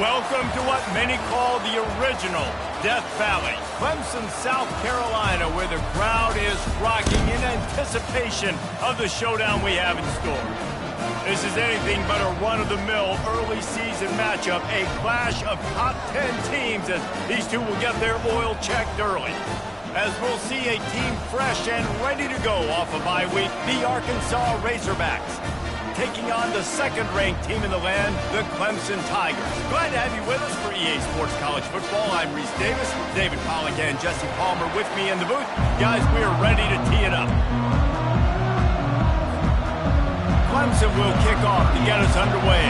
Welcome to what many call the original Death Valley, Clemson, South Carolina, where the crowd is rocking in anticipation of the showdown we have in store. This is anything but a run-of-the-mill early season matchup, a clash of top 10 teams as these two will get their oil checked early. As we'll see a team fresh and ready to go off a bye week, the Arkansas Razorbacks, taking on the second-ranked team in the land, the Clemson Tigers. Glad to have you with us for EA Sports College Football. I'm Reese Davis, David Pollack and Jesse Palmer with me in the booth. Guys, we are ready to tee it up. Clemson will kick off to get us underway.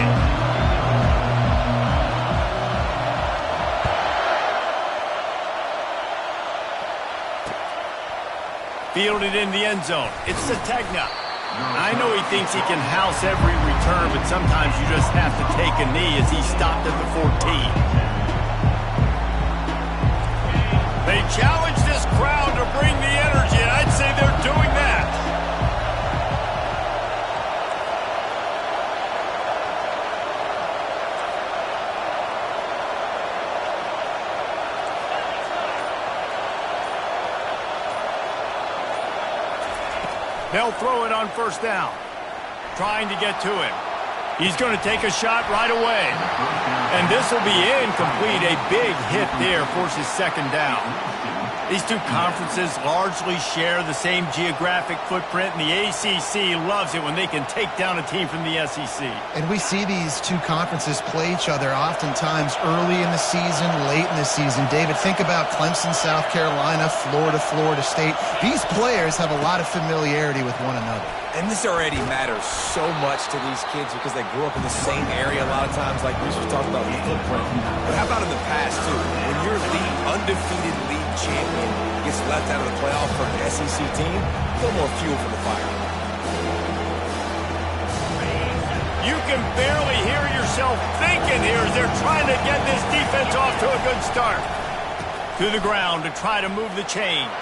Fielded in the end zone. It's Sategna. I know he thinks he can house every return, but sometimes you just have to take a knee as he stopped at the 14. They challenge this crowd to bring the energy, and I'd say they're doing that. They'll throw it on first down. Trying to get to him. He's going to take a shot right away. And this will be incomplete. A big hit there forces second down. These two conferences largely share the same geographic footprint, and the ACC loves it when they can take down a team from the SEC. And we see these two conferences play each other oftentimes early in the season, late in the season. David, think about Clemson, South Carolina, Florida, Florida State. These players have a lot of familiarity with one another. And this already matters so much to these kids because they grew up in the same area a lot of times, like Reese was talking about with the footprint. But how about in the past, too? When your undefeated league champion gets left out of the playoff for an SEC team, a little more fuel for the fire. You can barely hear yourself thinking here as they're trying to get this defense off to a good start. To the ground to try to move the chains.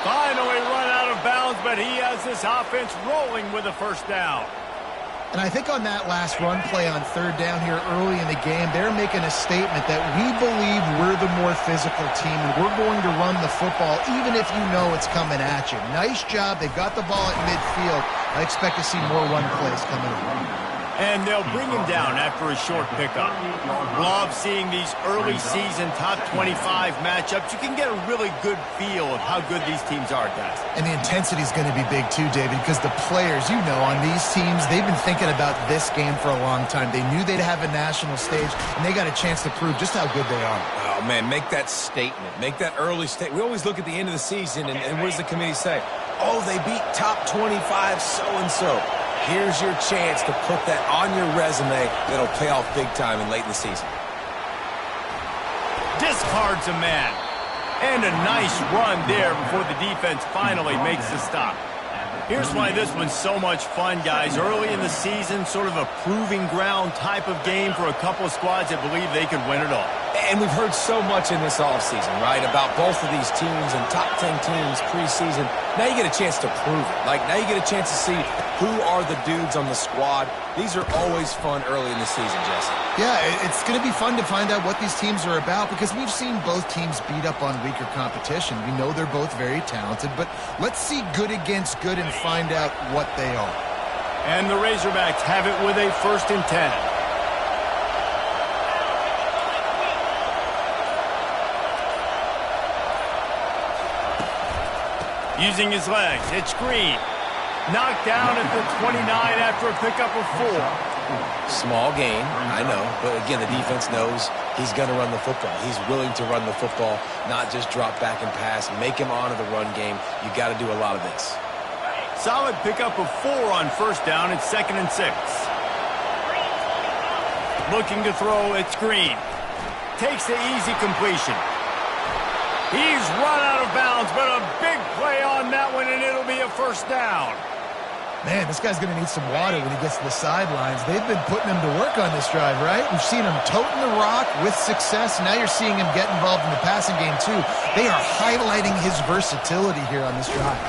Finally run out of bounds, but he has this offense rolling with a first down. And I think on that last run play on third down here early in the game, they're making a statement that we believe we're the more physical team and we're going to run the football even if you know it's coming at you. Nice job. They've got the ball at midfield. I expect to see more run plays coming up. And they'll bring him down after a short pickup. Love seeing these early season top 25 matchups. You can get a really good feel of how good these teams are, guys. And the intensity is going to be big too, David, because the players, you know, on these teams, they've been thinking about this game for a long time. They knew they'd have a national stage, and they got a chance to prove just how good they are. Oh, man, make that statement. Make that early statement. We always look at the end of the season, and what does the committee say? Oh, they beat top 25 so-and-so. Here's your chance to put that on your resume that'll pay off big time and late in the season. Discards a man. And a nice run there before the defense finally makes the stop. Here's why this one's so much fun, guys. Early in the season, sort of a proving ground type of game for a couple of squads that believe they could win it all. And we've heard so much in this offseason, right, about both of these teams and top 10 teams preseason. Now you get a chance to prove it. Like, now you get a chance to see who are the dudes on the squad. These are always fun early in the season, Jesse. Yeah, it's going to be fun to find out what these teams are about because we've seen both teams beat up on weaker competition. We know they're both very talented, but let's see good against good and find out what they are. And the Razorbacks have it with a 1st and 10. Using his legs, it's Green. Knocked down at the 29 after a pickup of 4. Small gain, I know, but again, the defense knows he's going to run the football. He's willing to run the football, not just drop back and pass, make him honor the run game. You got to do a lot of this. Solid pickup of 4 on first down. It's 2nd and 6. Looking to throw, it's Green. Takes the easy completion. He's run out of bounds, but a big play on that one, and it'll be a first down. Man, this guy's going to need some water when he gets to the sidelines. They've been putting him to work on this drive, right? We've seen him toting the rock with success. Now you're seeing him get involved in the passing game, too. They are highlighting his versatility here on this drive.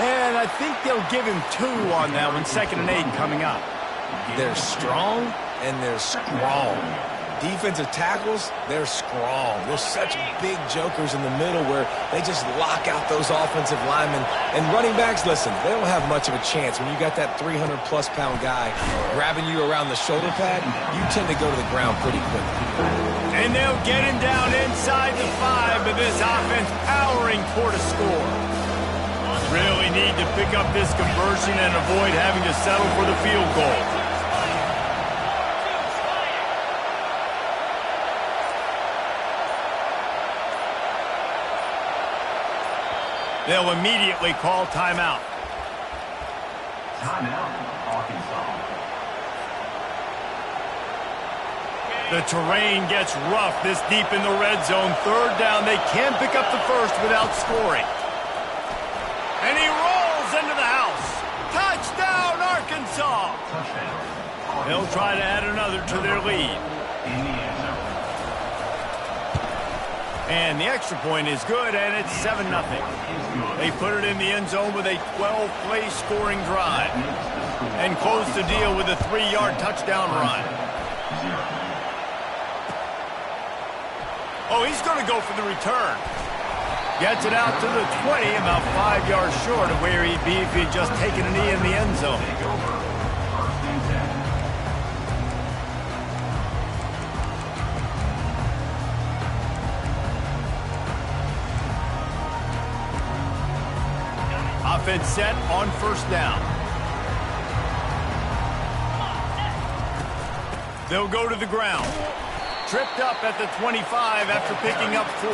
And I think they'll give him 2 on that one. 2nd and 8 coming up. They're strong, and they're strong. Defensive tackles, they're strong. They're such big jokers in the middle where they just lock out those offensive linemen. And running backs, listen, they don't have much of a chance. When you got that 300-plus pound guy grabbing you around the shoulder pad, you tend to go to the ground pretty quickly. And they'll get him down inside the 5, but this offense powering toward a score. Really need to pick up this conversion and avoid having to settle for the field goal. They'll immediately call timeout. Timeout, Arkansas. The terrain gets rough this deep in the red zone. Third down, they can pick up the first without scoring. And he rolls into the house. Touchdown, Arkansas! Touchdown. They'll try to add another to their lead. In the end zone. And the extra point is good, and it's 7-0. They put it in the end zone with a 12-play scoring drive and close the deal with a 3-yard touchdown run. Oh, he's going to go for the return. Gets it out to the 20, about 5 yards short of where he'd be if he'd just taken a knee in the end zone. Offense set on first down. They'll go to the ground. Tripped up at the 25 after picking up 4.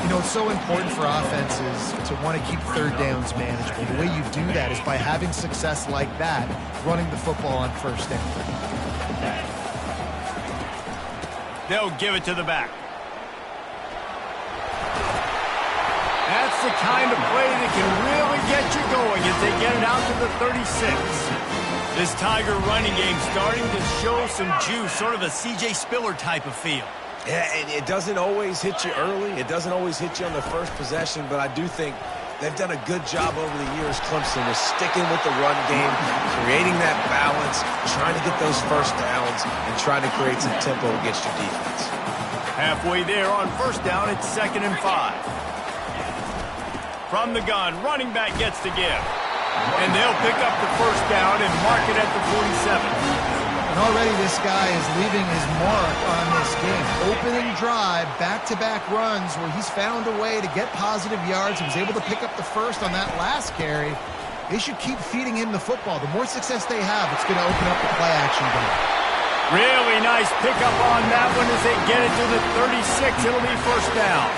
You know, it's so important for offenses to want to keep third downs manageable. The way you do that is by having success like that, running the football on first down. They'll give it to the back. That's the kind of play that can really get you going as they get it out to the 36. This Tiger running game starting to show some juice, sort of a C.J. Spiller type of feel. Yeah, and it doesn't always hit you early. It doesn't always hit you on the first possession, but I do think they've done a good job over the years, Clemson, with sticking with the run game, creating that balance, trying to get those first downs, and trying to create some tempo against your defense. Halfway there on first down, it's 2nd and 5. From the gun, running back gets to give. And they'll pick up the first down and mark it at the 47. And already this guy is leaving his mark on this game. Opening drive, back-to-back runs where he's found a way to get positive yards. He was able to pick up the first on that last carry. They should keep feeding him the football. The more success they have, it's going to open up the play-action game. Really nice pickup on that one as they get it to the 36. It'll be first down.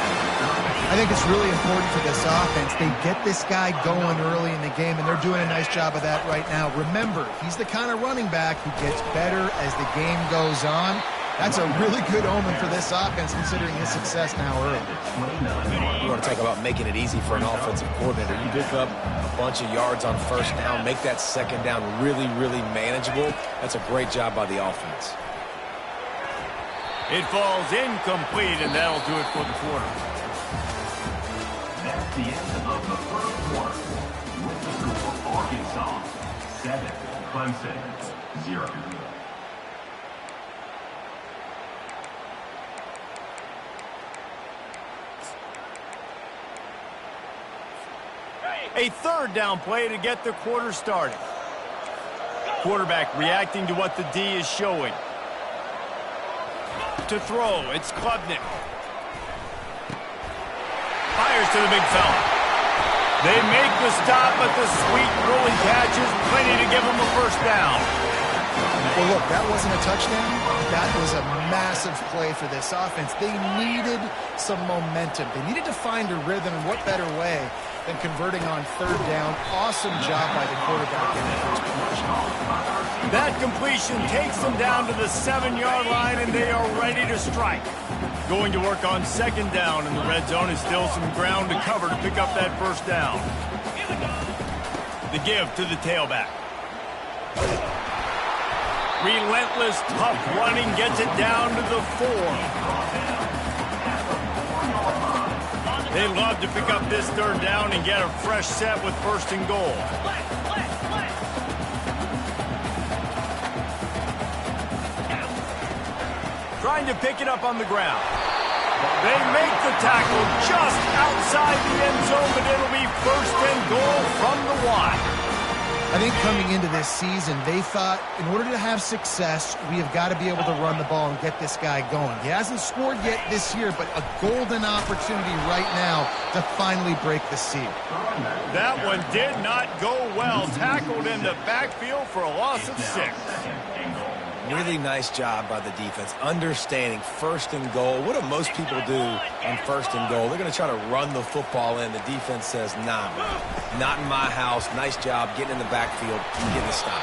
I think it's really important for this offense. They get this guy going early in the game, and they're doing a nice job of that right now. Remember, he's the kind of running back who gets better as the game goes on. That's a really good omen for this offense, considering his success now early. You want to talk about making it easy for an offensive coordinator. You pick up a bunch of yards on first down, make that second down really, really manageable. That's a great job by the offense. It falls incomplete, and that'll do it for the quarter. That's the end of the first quarter. With the score, Arkansas 7, Clemson 0. A third down play to get the quarter started. Quarterback reacting to what the D is showing. To throw, it's Klubnik. Fires to the big fella. They make the stop, but the sweet rolling catch is plenty to give them a first down. Well, look, that wasn't a touchdown. That was a massive play for this offense. They needed some momentum. They needed to find a rhythm, and what better way than converting on third down. Awesome job by the quarterback in the first position. That completion takes them down to the 7-yard line, and they are ready to strike. Going to work on second down in the red zone is still some ground to cover to pick up that first down. The give to the tailback. Relentless, tough running gets it down to the 4. They love to pick up this third down and get a fresh set with first and goal. trying to pick it up on the ground. They make the tackle just outside the end zone, but it'll be first and goal from the Y. I think coming into this season, they thought in order to have success, we have got to be able to run the ball and get this guy going. He hasn't scored yet this year, but a golden opportunity right now to finally break the seal. That one did not go well. Tackled in the backfield for a loss of 6. Really nice job by the defense, understanding first and goal. What do most people do on first and goal? They're going to try to run the football in. The defense says, nah, not in my house. Nice job getting in the backfield and getting a stop.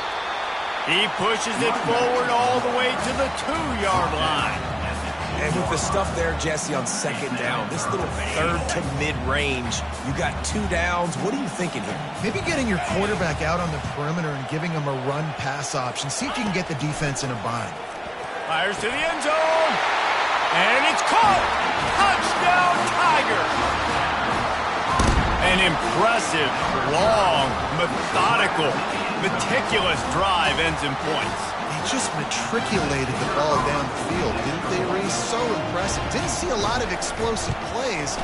He pushes it forward all the way to the 2-yard line. And with the stuff there, Jesse, on second down, this little third to mid-range, you got 2 downs. What are you thinking here? Maybe getting your quarterback out on the perimeter and giving him a run-pass option. See if you can get the defense in a bind. Fires to the end zone. And it's caught. Touchdown, Tigers. An impressive, long, methodical, meticulous drive ends in points. They just matriculated the ball down the field, didn't they, Reese? So impressive. Didn't see a lot of explosive plays,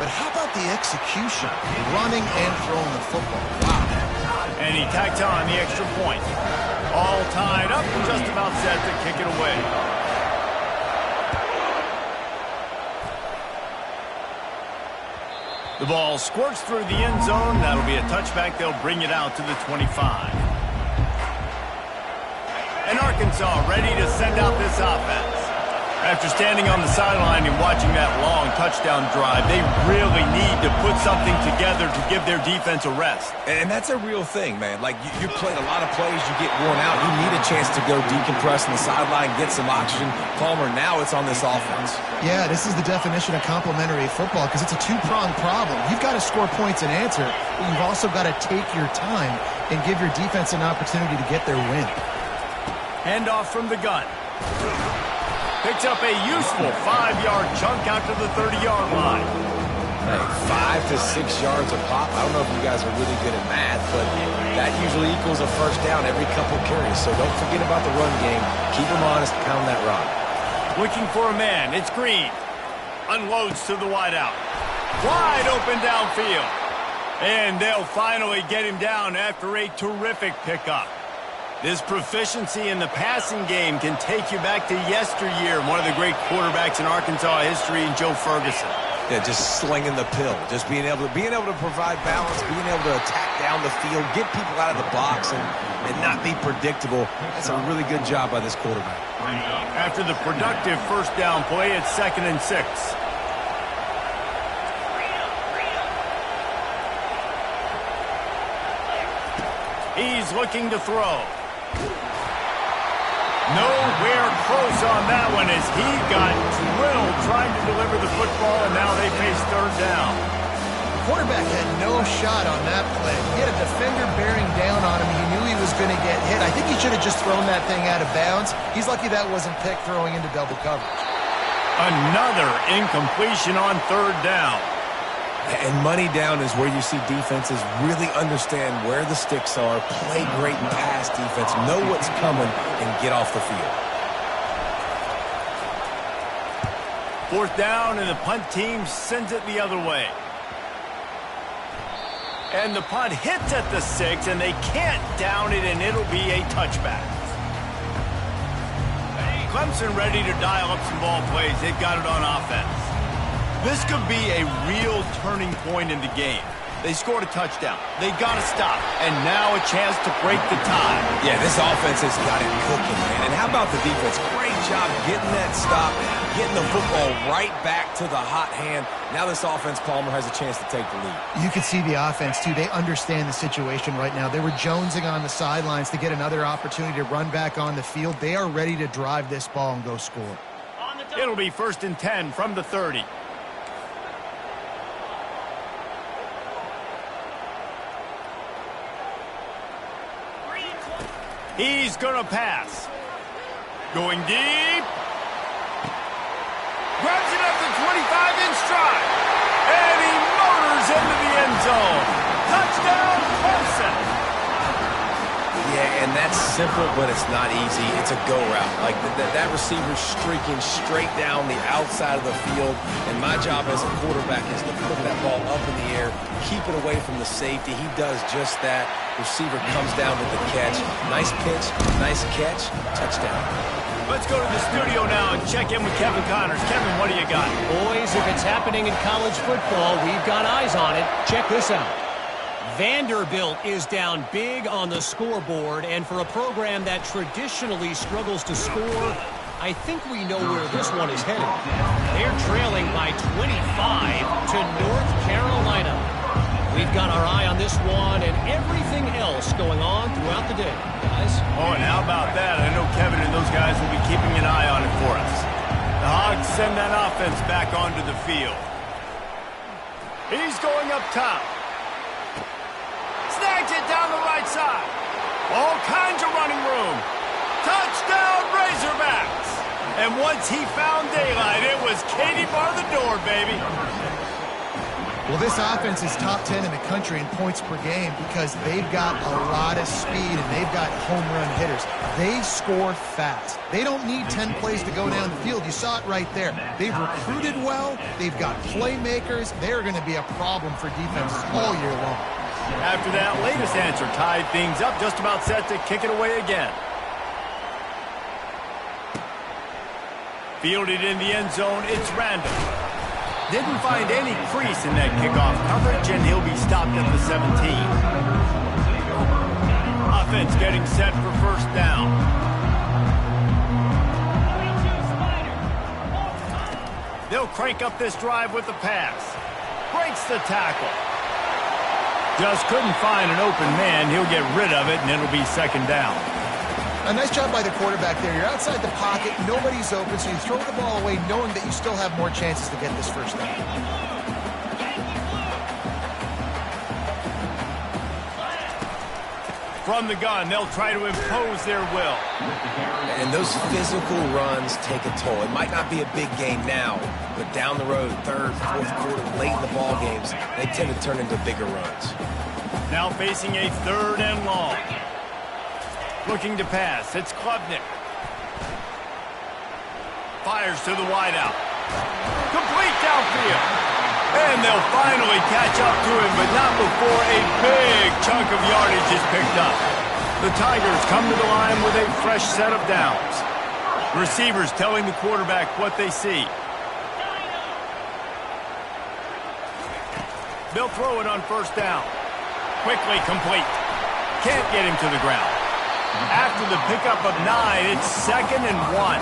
but how about the execution? Running and throwing the football. Wow. And he tacked on the extra point. All tied up and just about set to kick it away. The ball squirts through the end zone. That'll be a touchback. They'll bring it out to the 25. And Arkansas ready to send out this offense. After standing on the sideline and watching that long touchdown drive, they really need to put something together to give their defense a rest. And that's a real thing, man. Like, you played a lot of plays, you get worn out. You need a chance to go decompress on the sideline, get some oxygen. Palmer, now it's on this offense. Yeah, this is the definition of complementary football because it's a two-pronged problem. You've got to score points and answer, but you've also got to take your time and give your defense an opportunity to get their win. Handoff from the gun. Picks up a useful 5-yard chunk out to the 30-yard line. Hey, 5 to 6 yards a pop. I don't know if you guys are really good at math, but that usually equals a first down every couple carries. So don't forget about the run game. Keep them honest, pound that rock. Looking for a man. It's Green. Unloads to the wideout. Wide open downfield. And they'll finally get him down after a terrific pickup. This proficiency in the passing game can take you back to yesteryear. One of the great quarterbacks in Arkansas history, Joe Ferguson. Yeah, just slinging the pill, just being able to provide balance, being able to attack down the field, get people out of the box, and not be predictable. That's a really good job by this quarterback. After the productive first down play, it's 2nd and 6. He's looking to throw. Nowhere close on that one as he got drilled trying to deliver the football, and now they face 3rd down. The quarterback had no shot on that play. He had a defender bearing down on him. He knew he was going to get hit. I think he should have just thrown that thing out of bounds. He's lucky that wasn't picked throwing into double coverage. Another incompletion on 3rd down. And money down is where you see defenses really understand where the sticks are, play great pass defense, know what's coming, and get off the field. 4th down, and the punt team sends it the other way. And the punt hits at the 6, and they can't down it, and it'll be a touchback. Clemson ready to dial up some ball plays. They've got it on offense. This could be a real turning point in the game. They scored a touchdown. They got to stop. And now a chance to break the tie. Yeah, this offense has got it cooking, man. And how about the defense? Great job getting that stop, getting the football right back to the hot hand. Now this offense, Palmer, has a chance to take the lead. You can see the offense, too. They understand the situation right now. They were jonesing on the sidelines to get another opportunity to run back on the field. They are ready to drive this ball and go score. It'll be 1st and 10 from the 30. He's going to pass. Going deep. Grabs it up to 25 in stride. And he motors into the end zone. Touchdown, Clemson. Yeah, and And that's simple, but it's not easy. It's a go route. Like that receiver's streaking straight down the outside of the field, and my job as a quarterback is to put that ball up in the air, keep it away from the safety. He does just that. Receiver comes down with the catch. Nice pitch, nice catch, touchdown. Let's go to the studio now and check in with Kevin Connors. Kevin, what do you got? Boys, if it's happening in college football, we've got eyes on it. Check this out. Vanderbilt is down big on the scoreboard, and for a program that traditionally struggles to score, I think we know where this one is headed. They're trailing by 25 to North Carolina. We've got our eye on this one and everything else going on throughout the day, guys. Oh, and how about that? I know Kevin and those guys will be keeping an eye on it for us. The Hogs send that offense back onto the field. He's going up top. Snags it down the right side. All kinds of running room. Touchdown, Razorbacks! And once he found daylight, it was Katie bar the door, baby. Well, this offense is top 10 in the country in points per game because they've got a lot of speed and they've got home run hitters. They score fast. They don't need 10 plays to go down the field. You saw it right there. They've recruited well. They've got playmakers. They're going to be a problem for defenses all year long. After that latest answer tied things up, just about set to kick it away again. Fielded in the end zone, it's Randall. Didn't find any crease in that kickoff coverage, and he'll be stopped at the 17. Offense getting set for first down. They'll crank up this drive with the pass. Breaks the tackle. Just couldn't find an open man. He'll get rid of it, and it'll be second down. A nice job by the quarterback there. You're outside the pocket. Nobody's open, so you throw the ball away knowing that you still have more chances to get this first down. From the gun, they'll try to impose their will. And those physical runs take a toll. It might not be a big game now, but down the road, third, fourth quarter, late in the ball games, they tend to turn into bigger runs. Now facing a third and long. Looking to pass. It's Klubnik. Fires to the wideout. Complete downfield. And they'll finally catch up to him, but not before a big chunk of yardage is picked up. The Tigers come to the line with a fresh set of downs. Receivers telling the quarterback what they see. They'll throw it on first down. Quickly complete. Can't get him to the ground. After the pickup of 9, it's 2nd and 1.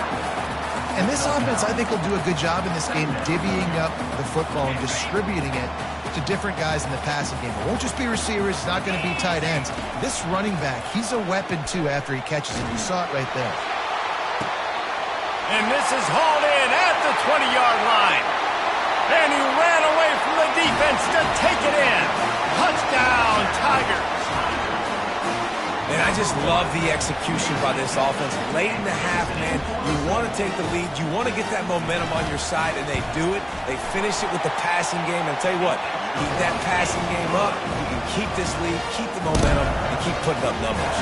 And this offense, I think, will do a good job in this game divvying up the football and distributing it to different guys in the passing game. It won't just be receivers. It's not going to be tight ends. This running back, he's a weapon, too, after he catches it. You saw it right there. And this is hauled in at the 20-yard line. And he ran away from the defense to take it in. Touchdown, Tigers. And I just love the execution by this offense. Late in the half, man, you want to take the lead. You want to get that momentum on your side, and they do it. They finish it with the passing game. And I'll tell you what, keep that passing game up. You can keep this lead, keep the momentum, and keep putting up numbers.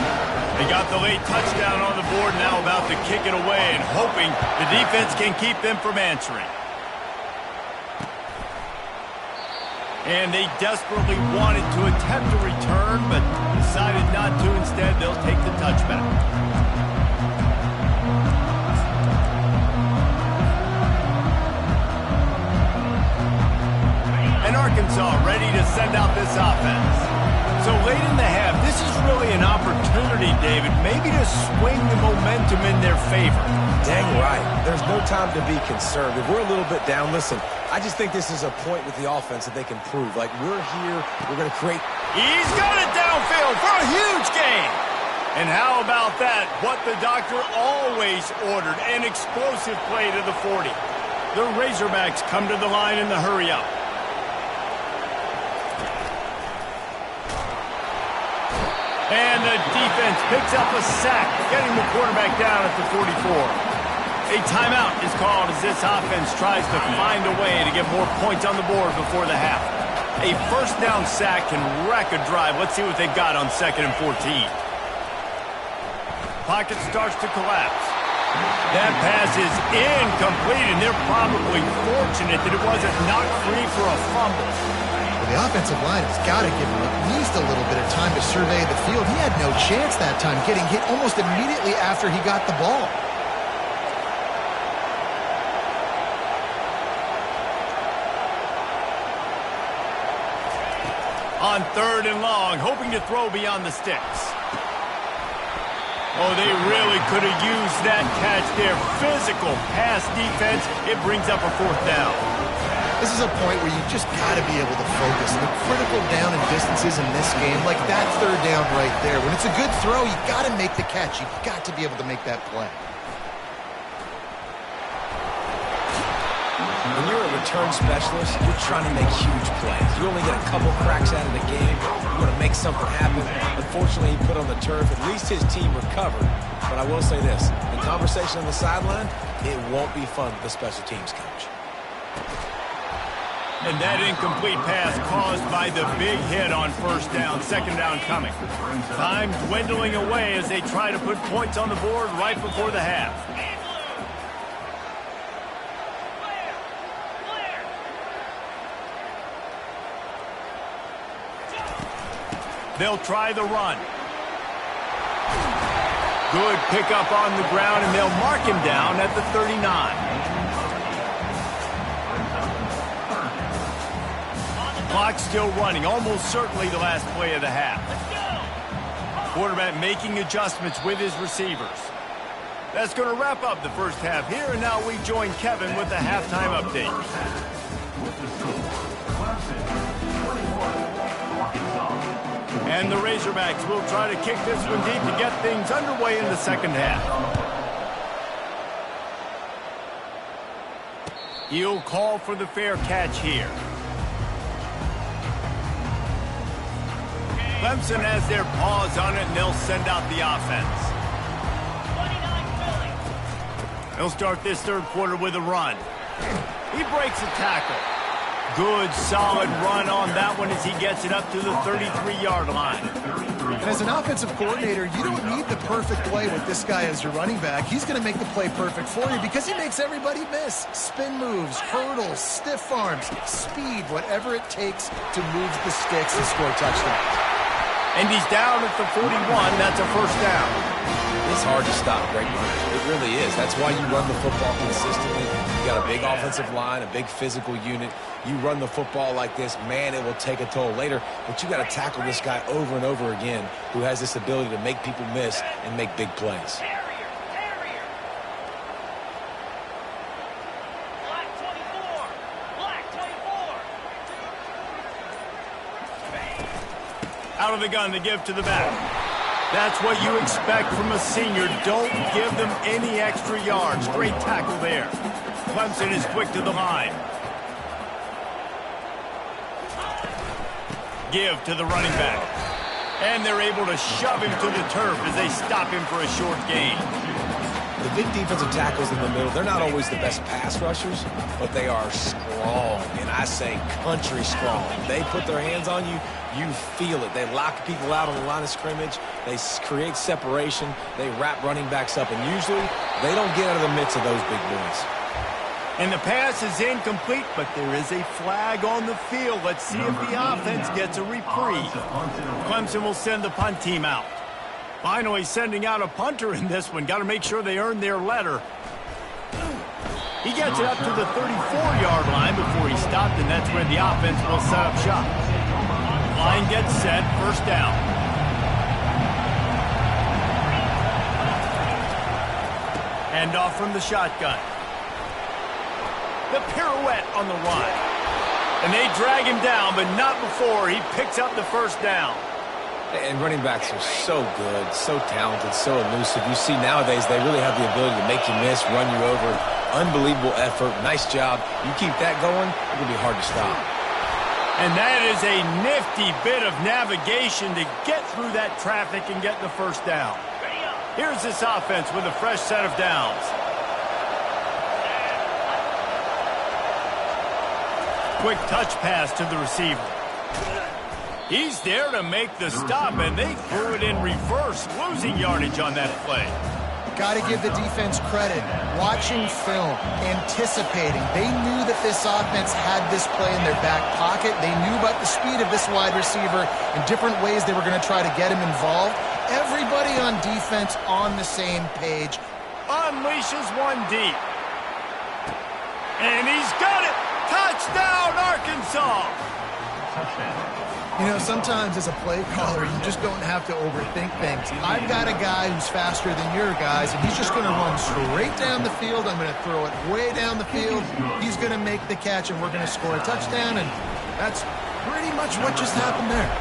They got the late touchdown on the board, now about to kick it away and hoping the defense can keep them from answering. And they desperately wanted to attempt a return, but decided not to. Instead, they'll take the touchback. And Arkansas ready to send out this offense. So late in the half, this is really an opportunity, David, maybe to swing the momentum in their favor. Dang right. There's no time to be concerned. If we're a little bit down, listen, I just think this is a point with the offense that they can prove. Like, we're here, we're going to create. He's got it downfield for a huge gain. And how about that? What the doctor always ordered, an explosive play to the 40. The Razorbacks come to the line in the hurry-up. And the defense picks up a sack, getting the quarterback down at the 44. A timeout is called as this offense tries to find a way to get more points on the board before the half. A first down sack can wreck a drive. Let's see what they've got on 2nd and 14. Pocket starts to collapse. That pass is incomplete, and they're probably fortunate that it wasn't knocked free for a fumble. Well, the offensive line has got to give him at least a little bit of time to survey the field. He had no chance that time, getting hit almost immediately after he got the ball. On 3rd and long, hoping to throw beyond the sticks. Oh, they really could have used that catch there. Physical pass defense. It brings up a 4th down. This is a point where you just got to be able to focus. The critical down and distances in this game, like that 3rd down right there. When it's a good throw, you got to make the catch. You got to be able to make that play. When you're a return specialist, you're trying to make huge plays. You only get a couple cracks out of the game. You want to make something happen. Unfortunately, he put on the turf. At least his team recovered. But I will say this. The conversation on the sideline, it won't be fun with the special teams coach. And that incomplete pass caused by the big hit on 1st down. 2nd down coming. Time dwindling away as they try to put points on the board right before the half. They'll try the run. Good pickup on the ground, and they'll mark him down at the 39. Clock still running, almost certainly the last play of the half. Quarterback making adjustments with his receivers. That's going to wrap up the first half here, and now we join Kevin with the halftime update. And the Razorbacks will try to kick this one deep to get things underway in the 2nd half. He'll call for the fair catch here. Clemson has their paws on it, and they'll send out the offense. They'll start this 3rd quarter with a run. He breaks a tackle. Good, solid run on that one as he gets it up to the 33-yard line. And as an offensive coordinator, you don't need the perfect play with this guy as your running back. He's going to make the play perfect for you because he makes everybody miss. Spin moves, hurdles, stiff arms, speed, whatever it takes to move the sticks and score touchdowns. And he's down at the 41. That's a 1st down. It's hard to stop great runners. It really is. That's why you run the football consistently. You got a big offensive line, a big physical unit. You run the football like this, man, it will take a toll later. But you got to tackle this guy over and over again who has this ability to make people miss and make big plays. Out of the gun to give to the back. That's what you expect from a senior. Don't give them any extra yards. Great tackle there. Clemson is quick to the line. Give to the running back. And they're able to shove him to the turf as they stop him for a short gain. The big defensive tackles in the middle, they're not always the best pass rushers, but they are strong, and I say country strong. They put their hands on you, you feel it. They lock people out on the line of scrimmage. They create separation. They wrap running backs up, and usually they don't get out of the midst of those big boys. And the pass is incomplete, but there is a flag on the field. Let's see if the offense gets a reprieve. Clemson will send the punt team out. Finally sending out a punter in this one. Got to make sure they earn their letter. He gets it up to the 34-yard line before he stopped, and that's where the offense will set up shop. Line gets set, 1st down. Hand off from the shotgun. The pirouette on the run. And they drag him down, but not before he picks up the 1st down. And running backs are so good, so talented, so elusive. You see nowadays they really have the ability to make you miss, run you over. Unbelievable effort. Nice job. You keep that going, it's going to be hard to stop. And that is a nifty bit of navigation to get through that traffic and get the 1st down. Here's this offense with a fresh set of downs. Quick touch pass to the receiver. He's there to make the stop, and they threw it in reverse, losing yardage on that play. Got to give the defense credit. Watching film, anticipating. They knew that this offense had this play in their back pocket. They knew about the speed of this wide receiver and different ways they were going to try to get him involved. Everybody on defense on the same page. Unleashes one deep. And he's got it! Touchdown, Arkansas! Touchdown. You know, sometimes as a play caller, you just don't have to overthink things. I've got a guy who's faster than your guys, and he's just going to run straight down the field. I'm going to throw it way down the field. He's going to make the catch, and we're going to score a touchdown, and that's pretty much what just happened there.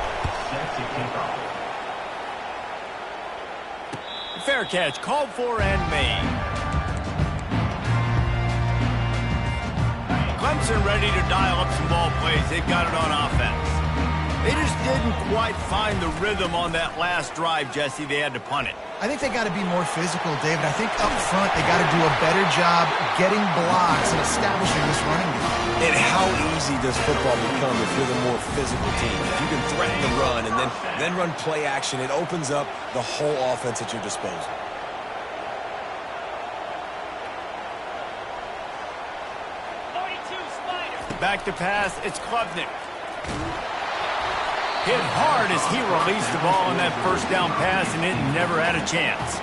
Fair catch, called for and made. Clemson ready to dial up some ball plays. They've got it on offense. They just didn't quite find the rhythm on that last drive, Jesse. They had to punt it. I think they got to be more physical, David. I think up front they got to do a better job getting blocks and establishing this running game. And how easy does football become if you're the more physical team? If you can threaten the run and then run play action, it opens up the whole offense at your disposal. Back to pass, it's Klubnik. Hit hard as he released the ball on that first down pass, and it never had a chance.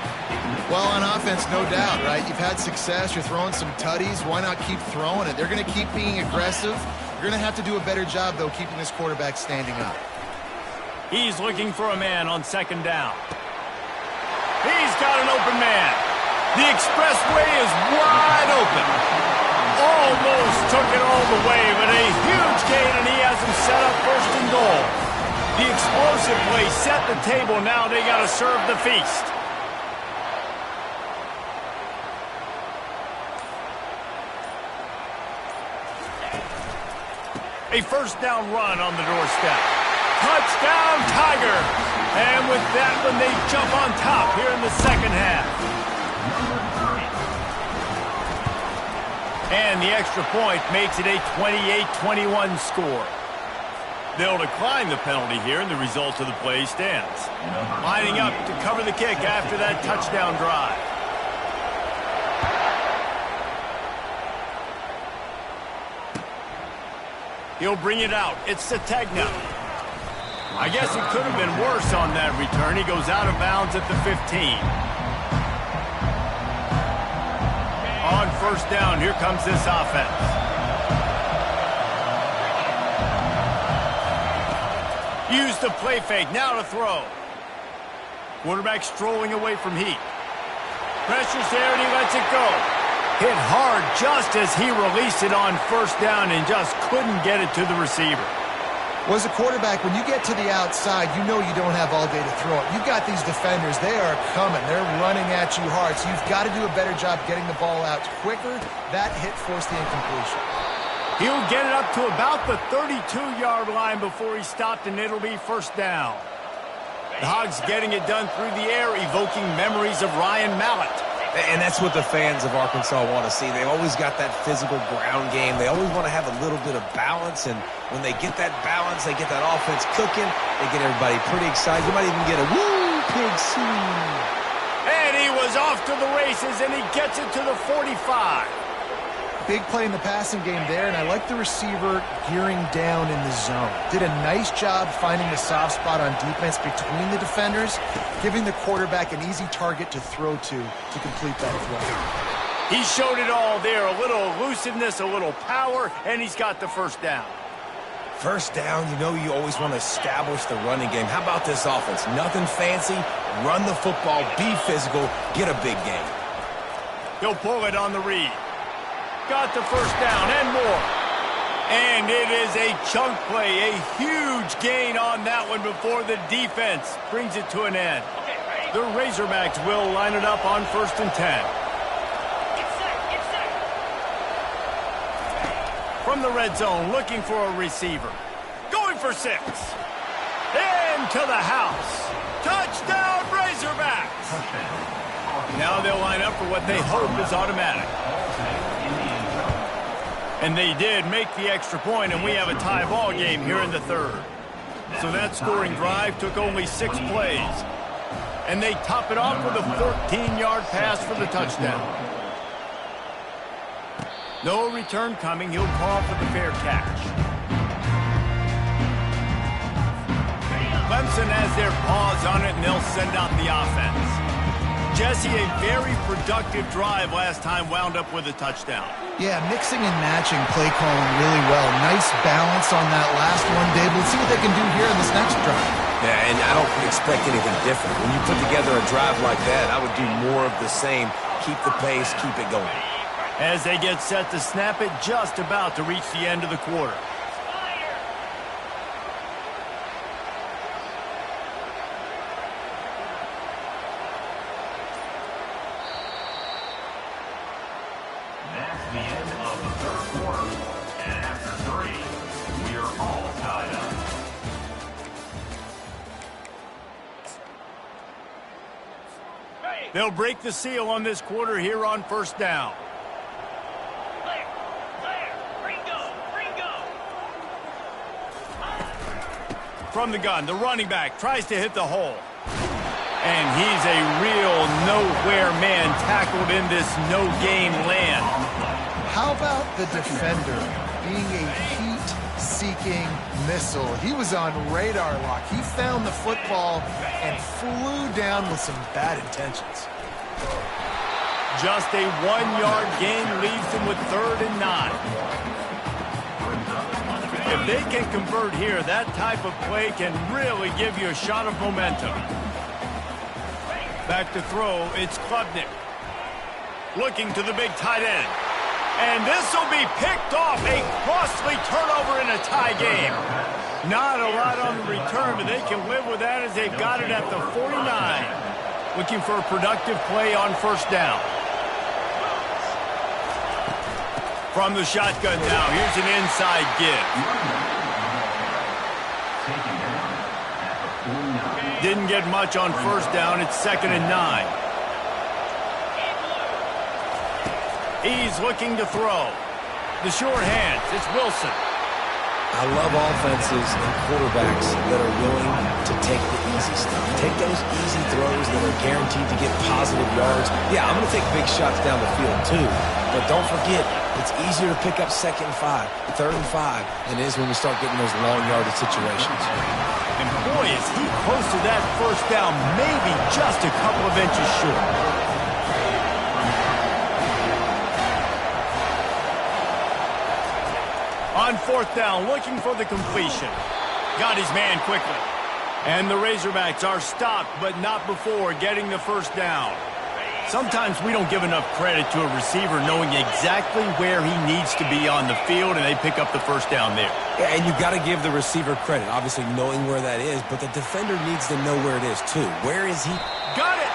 Well, on offense, no doubt, right? You've had success. You're throwing some tutties. Why not keep throwing it? They're going to keep being aggressive. You're going to have to do a better job, though, keeping this quarterback standing up. He's looking for a man on second down. He's got an open man. The expressway is wide open. Almost took it all the way, but a huge gain, and he has him set up first and goal. The explosive play set the table. Now they got to serve the feast. A first down run on the doorstep. Touchdown, Tiger! And with that one, they jump on top here in the second half. And the extra point makes it a 28-21 score. They'll decline the penalty here, and the result of the play stands. Lining up to cover the kick after that touchdown drive. He'll bring it out. It's Sategna. I guess it could have been worse on that return. He goes out of bounds at the 15. On first down, here comes this offense. Use the play fake, now to throw. Quarterback strolling away from heat. Pressure's there and he lets it go. Hit hard just as he released it on first down and just couldn't get it to the receiver. Well, as a quarterback, when you get to the outside, you know you don't have all day to throw it. You've got these defenders. They are coming. They're running at you hard. So you've got to do a better job getting the ball out quicker. That hit forced the incompletion. He'll get it up to about the 32-yard line before he stopped, and it'll be first down. The Hogs getting it done through the air, evoking memories of Ryan Mallett. And that's what the fans of Arkansas want to see. They've always got that physical ground game. They always want to have a little bit of balance, and when they get that balance, they get that offense cooking, they get everybody pretty excited. You might even get a woo, pig scene. And he was off to the races, and he gets it to the 45. Big play in the passing game there, and I like the receiver gearing down in the zone. Did a nice job finding the soft spot on defense between the defenders, giving the quarterback an easy target to throw to complete that throw. He showed it all there, a little elusiveness, a little power, and he's got the first down. First down, you know you always want to establish the running game. How about this offense? Nothing fancy. Run the football, be physical, get a big gain. He'll pull it on the read. Got the first down and more. And it is a chunk play, a huge gain on that one before the defense brings it to an end. The Razorbacks will line it up on 1st and 10. From the red zone, looking for a receiver. Going for 6. Into the house. Touchdown, Razorbacks! Now they'll line up for what they hope is automatic. And they did make the extra point, and we have a tie ball game here in the third. So that scoring drive took only 6 plays. And they top it off with a 14-yard pass for the touchdown. No return coming. He'll call for the fair catch. Clemson has their paws on it, and they'll send out the offense. Jesse, a very productive drive last time, wound up with a touchdown. Yeah, mixing and matching play calling really well. Nice balance on that last one, Dave. Let's see what they can do here in this next drive. Yeah, and I don't expect anything different. When you put together a drive like that, I would do more of the same. Keep the pace, keep it going. As they get set to snap it, just about to reach the end of the quarter. That's the end of the third quarter. And after 3, we are all tied up. They'll break the seal on this quarter here on first down. From the gun, the running back tries to hit the hole. And he's a real nowhere man tackled in this no-gain land. How about the defender being a heat-seeking missile? He was on radar lock. He found the football and flew down with some bad intentions. Just a 1-yard gain leaves them with 3rd and 9. If they can convert here, that type of play can really give you a shot of momentum. Back to throw, it's Klubnik. Looking to the big tight end. And this will be picked off. A costly turnover in a tie game. Not a lot on the return, but they can live with that as they've got it at the 49. Looking for a productive play on first down. From the shotgun now, here's an inside give. Didn't get much on first down. It's 2nd and 9. He's looking to throw. The short hands, it's Wilson. I love offenses and quarterbacks that are willing to take the easy stuff. Take those easy throws that are guaranteed to get positive yards. Yeah, I'm going to take big shots down the field too. But don't forget, it's easier to pick up 2nd and 5, 3rd and 5 than it is when we start getting those long yardage situations. And boy, is he close to that first down, maybe just a couple of inches short. On 4th down, looking for the completion. Got his man quickly. And the Razorbacks are stopped, but not before getting the first down. Sometimes we don't give enough credit to a receiver knowing exactly where he needs to be on the field, and they pick up the first down there. Yeah, and you've got to give the receiver credit, obviously knowing where that is, but the defender needs to know where it is too. Where is he? Got it!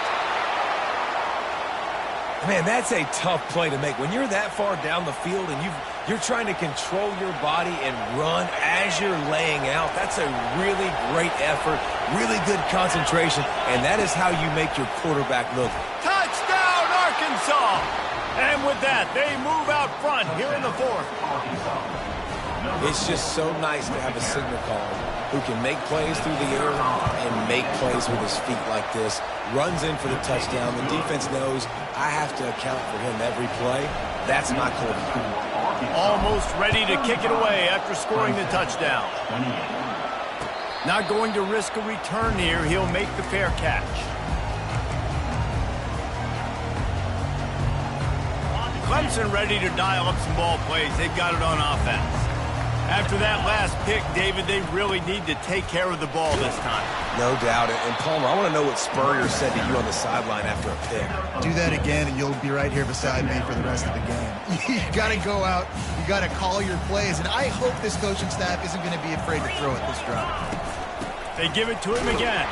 Man, that's a tough play to make. When you're that far down the field and you're trying to control your body and run as you're laying out, that's a really great effort, really good concentration, and that is how you make your quarterback look. Touchdown, Arkansas! And with that, they move out front here in the 4th. It's just so nice to have a signal caller who can make plays through the air and make plays with his feet like this. Runs in for the touchdown. The defense knows I have to account for him every play. That's my quarterback. Almost ready to kick it away after scoring the touchdown. Not going to risk a return here. He'll make the fair catch. Clemson ready to dial up some ball plays. They've got it on offense. After that last pick, David, they really need to take care of the ball this time. No doubt. And Palmer, I want to know what Spurrier said to you on the sideline after a pick. Do that again, and you'll be right here beside me for the rest of the game. You got to go out. You got to call your plays, and I hope this coaching staff isn't going to be afraid to throw at this drive. They give it to him again.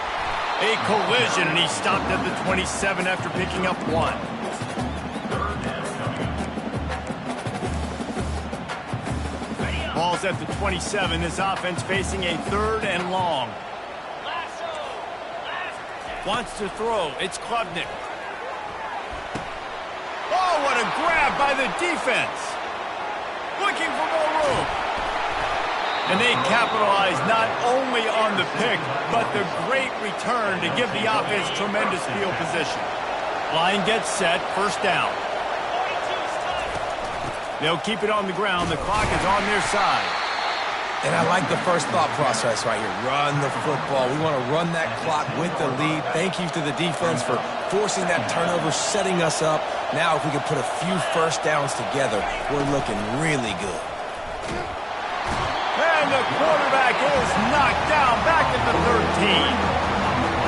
A collision, and he stopped at the 27 after picking up 1. Ball's at the 27. This offense facing a 3rd and long. Wants to throw. It's Klubnik. Oh, what a grab by the defense. Looking for more room. And they capitalize not only on the pick, but the great return to give the offense tremendous field position. Line gets set, first down. They'll keep it on the ground. The clock is on their side. And I like the first thought process right here. Run the football. We want to run that clock with the lead. Thank you to the defense for forcing that turnover, setting us up. Now if we can put a few first downs together, we're looking really good. And the quarterback is knocked down back at the 13.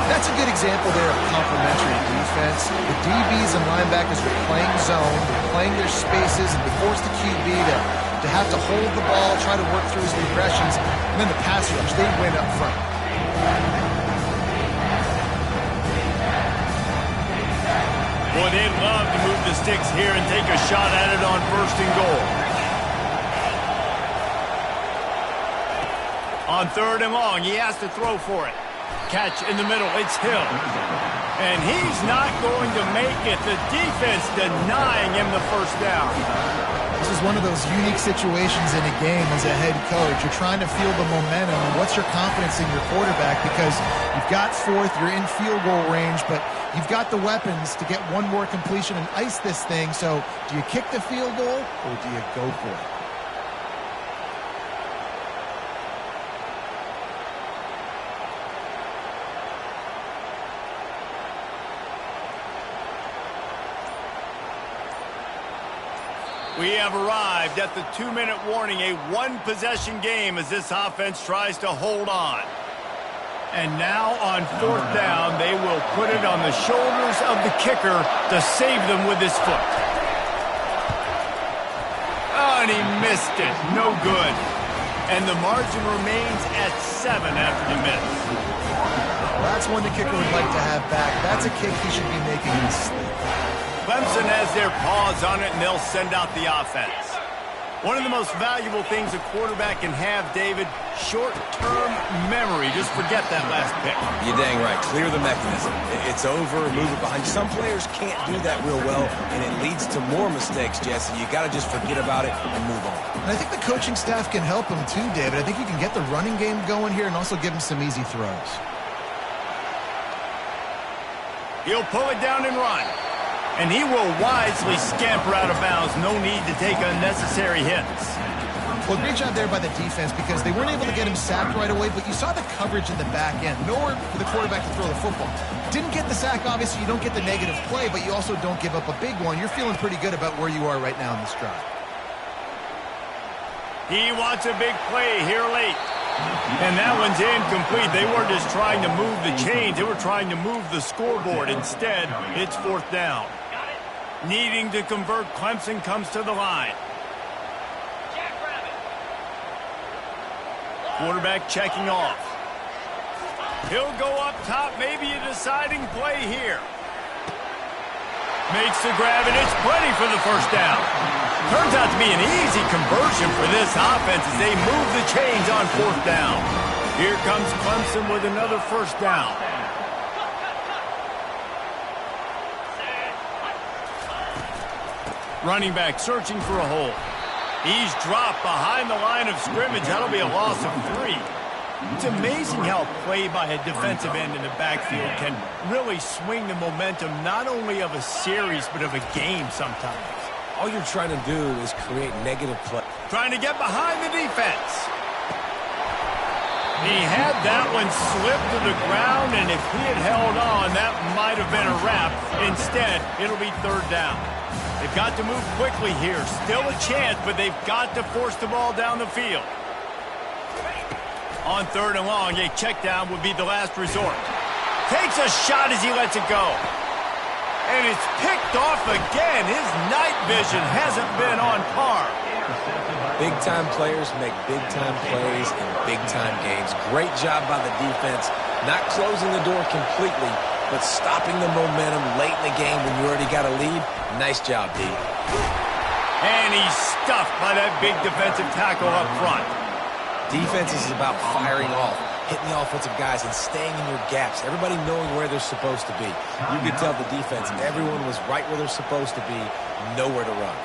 That's a good example there of complementary defense. The DBs and linebackers are playing zone, they're playing their spaces, and they force the QB to have to hold the ball, try to work through his progressions, and then the pass rush, they win up front. Boy, they'd love to move the sticks here and take a shot at it on first and goal. On third and long, he has to throw for it. Catch in the middle, it's Hill. And he's not going to make it. The defense denying him the first down. This is one of those unique situations in a game as a head coach. You're trying to feel the momentum, and what's your confidence in your quarterback? Because you've got fourth, you're in field goal range, but you've got the weapons to get one more completion and ice this thing. So do you kick the field goal, or do you go for it? We have arrived at the 2-minute warning, a one-possession game as this offense tries to hold on. And now on fourth down, they will put it on the shoulders of the kicker to save them with his foot. Oh, and he missed it. No good. And the margin remains at 7 after the miss. Well, that's one the kicker would like to have back. That's a kick he should be making in his sleep. Clemson has their paws on it, and they'll send out the offense. One of the most valuable things a quarterback can have, David, short-term memory. Just forget that last pick. You're dang right. Clear the mechanism. It's over, move it behind. Some players can't do that real well, and it leads to more mistakes, Jesse. You got to just forget about it and move on. And I think the coaching staff can help him too, David. I think you can get the running game going here and also give him some easy throws. He'll pull it down and run. And he will wisely scamper out of bounds. No need to take unnecessary hits. Well, great job there by the defense because they weren't able to get him sacked right away, but you saw the coverage in the back end. Nowhere for the quarterback to throw the football. Didn't get the sack, obviously. You don't get the negative play, but you also don't give up a big one. You're feeling pretty good about where you are right now in this drive. He wants a big play here late. And that one's incomplete. They weren't just trying to move the chains. They were trying to move the scoreboard. Instead, it's fourth down. Needing to convert, Clemson comes to the line. Quarterback checking off. He'll go up top, maybe a deciding play here. Makes the grab, and it's plenty for the first down. Turns out to be an easy conversion for this offense as they move the chains on fourth down. Here comes Clemson with another first down. Running back searching for a hole. He's dropped behind the line of scrimmage. That'll be a loss of 3. It's amazing how a play by a defensive end in the backfield can really swing the momentum not only of a series but of a game sometimes. All you're trying to do is create negative play. Trying to get behind the defense. He had that one slip to the ground, and if he had held on, that might have been a wrap. Instead, it'll be third down. They've got to move quickly here. Still a chance, but they've got to force the ball down the field. On third and long, a check down would be the last resort. Takes a shot as he lets it go. And it's picked off again. His night vision hasn't been on par. Big-time players make big-time plays in big-time games. Great job by the defense. Not closing the door completely, but stopping the momentum late in the game when you already got a lead. Nice job, D. And he's stuffed by that big defensive tackle up front. Defense is about firing off, hitting the offensive guys, and staying in your gaps. Everybody knowing where they're supposed to be. You could tell the defense, everyone was right where they're supposed to be, nowhere to run.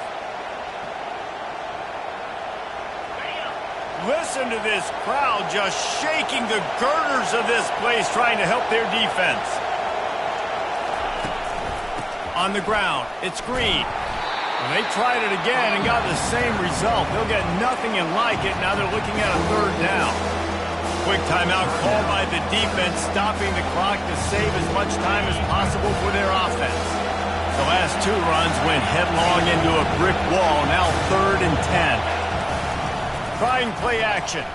Listen to this crowd just shaking the girders of this place trying to help their defense. On the ground, it's Green. Well, they tried it again and got the same result. They'll get nothing and like it. Now they're looking at a third down. Quick timeout called by the defense, stopping the clock to save as much time as possible for their offense. The last two runs went headlong into a brick wall. Now 3rd and 10. Trying play action.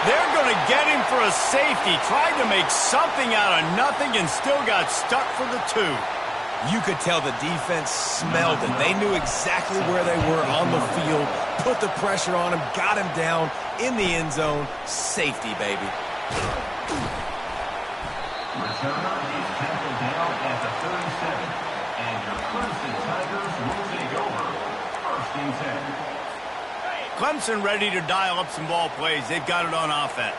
They're going to get him for a safety. Tried to make something out of nothing and still got stuck for the 2. You could tell the defense smelled it. They knew exactly where they were on the field, put the pressure on him, got him down in the end zone. Safety, baby. Returner is tackled down at the 37, and your Clemson Tigers will take over. 1st and 10. Clemson ready to dial up some ball plays. They've got it on offense.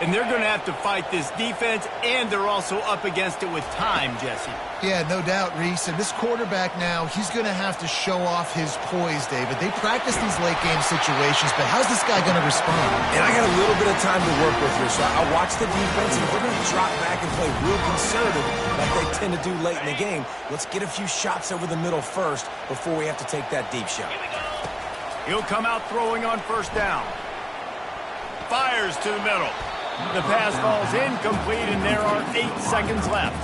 And they're going to have to fight this defense, and they're also up against it with time, Jesse. Yeah, no doubt, Reese. And this quarterback now, he's going to have to show off his poise, David. They practice these late-game situations, but how's this guy going to respond? And I got a little bit of time to work with here, so I watch the defense, and if they're going to drop back and play real conservative like they tend to do late in the game, let's get a few shots over the middle first before we have to take that deep shot. He'll come out throwing on 1st down. Fires to the middle. The pass falls incomplete, and there are 8 seconds left.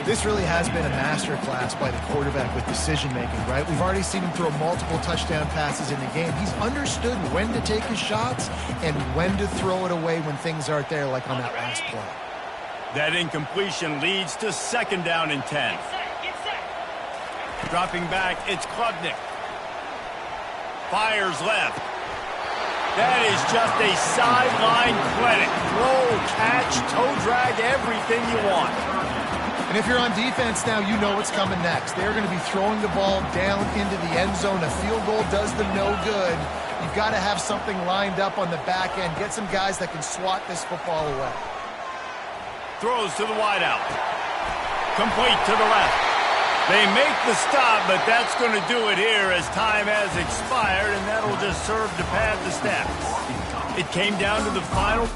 This really has been a masterclass by the quarterback with decision-making, right? We've already seen him throw multiple touchdown passes in the game. He's understood when to take his shots and when to throw it away when things aren't there, like on that last play. That incompletion leads to 2nd down and 10. Dropping back, it's Klubnik. Fires left. That is just a sideline clinic. Throw, catch, toe drag, everything you want. And if you're on defense now, you know what's coming next. They're going to be throwing the ball down into the end zone. A field goal does them no good. You've got to have something lined up on the back end. Get some guys that can swat this football away. Throws to the wideout. Complete to the left. They make the stop, but that's going to do it here as time has expired, and that'll just serve to pad the stats. It came down to the final